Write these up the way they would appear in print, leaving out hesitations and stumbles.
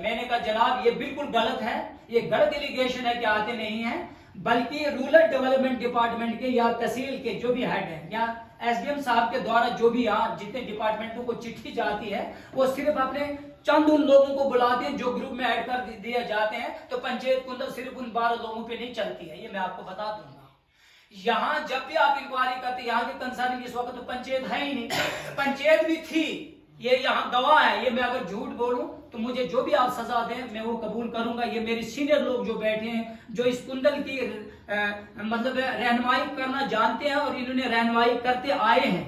मैंने कहा जनाब ये बिल्कुल गलत है, ये गलत एलिगेशन है कि आते नहीं है, बल्कि रूरल डेवलपमेंट डिपार्टमेंट के या तहसील के जो भी हेड है या एसडीएम साहब के द्वारा जो भी यहाँ जितने डिपार्टमेंटों को चिट्ठी जाती है वो सिर्फ अपने चंद उन लोगों को बुलाते हैं जो ग्रुप में ऐड कर दिए जाते हैं। तो पंचायत कुंडल सिर्फ उन 12 लोगों पे नहीं चलती है, ये मैं आपको बता दूंगा। यहाँ जब भी आप इंक्वायरी करते यहाँ के कंसर्निंग इस वक्त तो पंचायत है ही नहीं, पंचायत भी थी, ये यहाँ गवाह है। ये मैं अगर झूठ बोलूं तो मुझे जो भी आप सजा दें मैं वो कबूल करूंगा। ये मेरे सीनियर लोग जो बैठे हैं जो इस कुंडल की मतलब रहनुमाई करना जानते हैं और इन्होंने रहनुमाई करते आए हैं,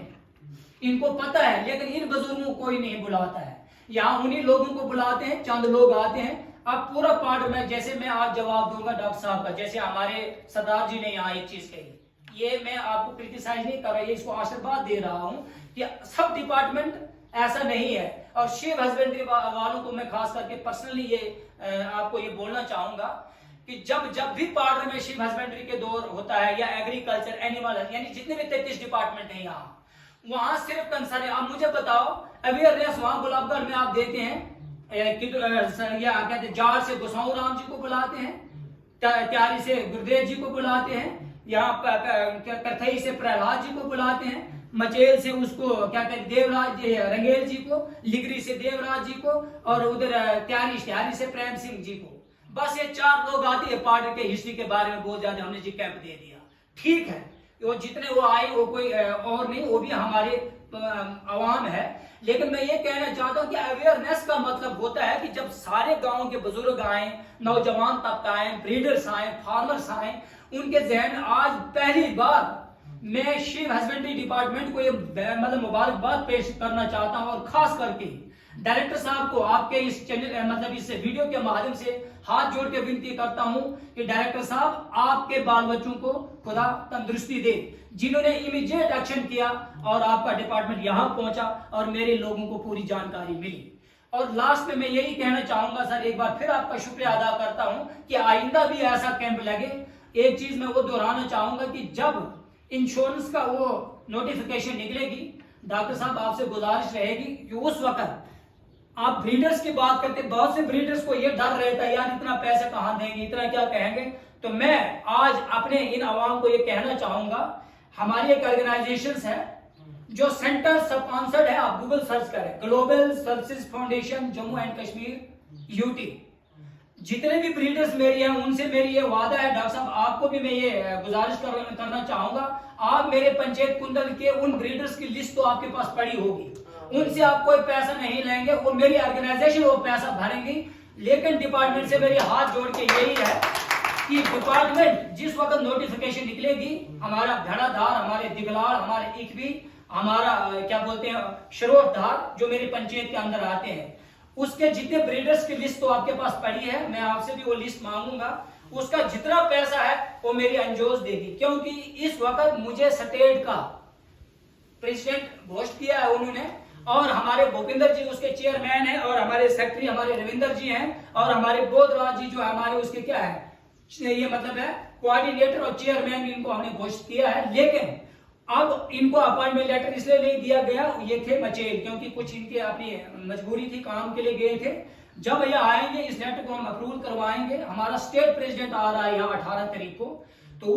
इनको पता है, लेकिन इन बुजुर्गों को कोई नहीं बुलाता है। यहाँ उन्हीं लोगों को बुलाते हैं, चंद लोग आते हैं। अब पूरा पार्ट में जैसे मैं आज जवाब दूंगा डॉक्टर साहब का, जैसे हमारे सरदार जी ने यहाँ एक चीज कही, ये मैं आपको क्रिटिसाइज नहीं कर रहा, ये इसको आशीर्वाद दे रहा हूँ कि सब डिपार्टमेंट ऐसा नहीं है। और शीप हस्बेंड्री वालों को मैं खास करके पर्सनली ये आपको ये बोलना चाहूंगा कि जब भी पार्ट में शीप हस्बेंड्री के दौर होता है या एग्रीकल्चर एनिमल यानी जितने भी 33 डिपार्टमेंट है यहाँ, वहां सिर्फ कंसर्न, आप मुझे बताओ अवेयरनेस वहां गुलाबगढ़ में आप देते हैं कहते जार से गोसाऊ राम जी को बुलाते हैं, त्यारी से गुरुदेव जी को बुलाते हैं, यहाँ कथई से प्रहलाद जी को बुलाते हैं, मचेल से उसको क्या कहते देवराज रंगेल जी को, लिगरी से देवराज जी को और उधर त्यारी से प्रेम सिंह जी को। बस ये 4 लोग आते हैं। पार्टी के हिस्ट्री के बारे में बहुत ज्यादा हमने जी कैंप दे दिया, ठीक है, वो जितने वो आए वो कोई और नहीं, वो भी हमारे अवाम है। लेकिन मैं ये कहना चाहता हूँ कि अवेयरनेस का मतलब होता है कि जब सारे गांव के बुजुर्ग आए, नौजवान तबका आए, ब्रीडर्स आए, फार्मर्स आए, उनके जहन आज पहली बार मैं शीप हस्बेंड्री डिपार्टमेंट को ये मतलब मुबारकबाद पेश करना चाहता हूँ। और खास करके डायरेक्टर साहब को आपके इस चैनल मतलब इस वीडियो के माध्यम से हाथ जोड़ के विनती करता हूं कि डायरेक्टर साहब आपके बाल बच्चों को खुदा तंदुरुस्ती दे, जिन्होंने इमीडिएट एक्शन किया और आपका डिपार्टमेंट यहां पहुंचा और मेरे लोगों को पूरी जानकारी मिली। और लास्ट में मैं यही कहना चाहूंगा सर, एक बार फिर आपका शुक्रिया अदा करता हूं कि आइंदा भी ऐसा कैंप लगे। एक चीज मैं वो दोहराना चाहूंगा कि जब इंश्योरेंस का वो नोटिफिकेशन निकलेगी, डॉक्टर साहब आपसे गुजारिश रहेगी कि उस वक्त आप ब्रीडर्स की बात करते, बहुत से ब्रीडर्स को ये डर रहता है यार इतना पैसे कहां देंगे, इतना क्या कहेंगे। तो मैं आज अपने इन आवाम को ये कहना चाहूंगा, हमारी एक ऑर्गेनाइजेशन है जो सेंटर स्पॉन्सर्ड है, आप गूगल सर्च करें, global services foundation Jammu and Kashmir UT. जितने भी ब्रीडर्स मेरी हैं उनसे मेरी ये वादा है डॉक्टर साहब, आपको भी मैं ये गुजारिश करना चाहूंगा, आप मेरे पंचायत कुंडल के उन ब्रीडर्स की लिस्ट तो आपके पास पड़ी होगी, उनसे आप कोई पैसा नहीं लेंगे, वो मेरी ऑर्गेनाइजेशन वो पैसा भरेंगी। लेकिन डिपार्टमेंट से मेरी हाथ जोड़ के यही है कि डिपार्टमेंट जिस वक्त नोटिफिकेशन निकलेगी, हमारा धड़ाधार, हमारे दिगलाड़, हमारे इकवी, हमारा क्या बोलते हैं शरोधार जो मेरे पंचायत के अंदर आते हैं, उसके जितने ब्रीडर्स की लिस्ट तो आपके पास पड़ी है, मैं आपसे भी वो लिस्ट मांगूंगा। उसका जितना पैसा है वो मेरी अंजोज देगी, क्योंकि इस वक्त मुझे स्टेट का प्रेसिडेंट घोषित किया है उन्होंने, और हमारे भूपिंदर जी उसके चेयरमैन हैं, और हमारे सेक्रेटरी हमारे रविंदर जी हैं, और हमारे बोधराज जी जो हमारे उसके क्या है ये मतलब है कोऑर्डिनेटर और चेयरमैन, इनको हमने घोषित किया है। लेकिन अब इनको अपॉइंटमेंट लेटर इसलिए नहीं दिया गया, ये थे मचेल, क्योंकि कुछ इनके अपनी मजबूरी थी, काम के लिए गए थे। जब ये आएंगे इस लेटर को हम अप्रूव करवाएंगे। हमारा स्टेट प्रेसिडेंट आ रहा है यहाँ 18 तारीख को, तो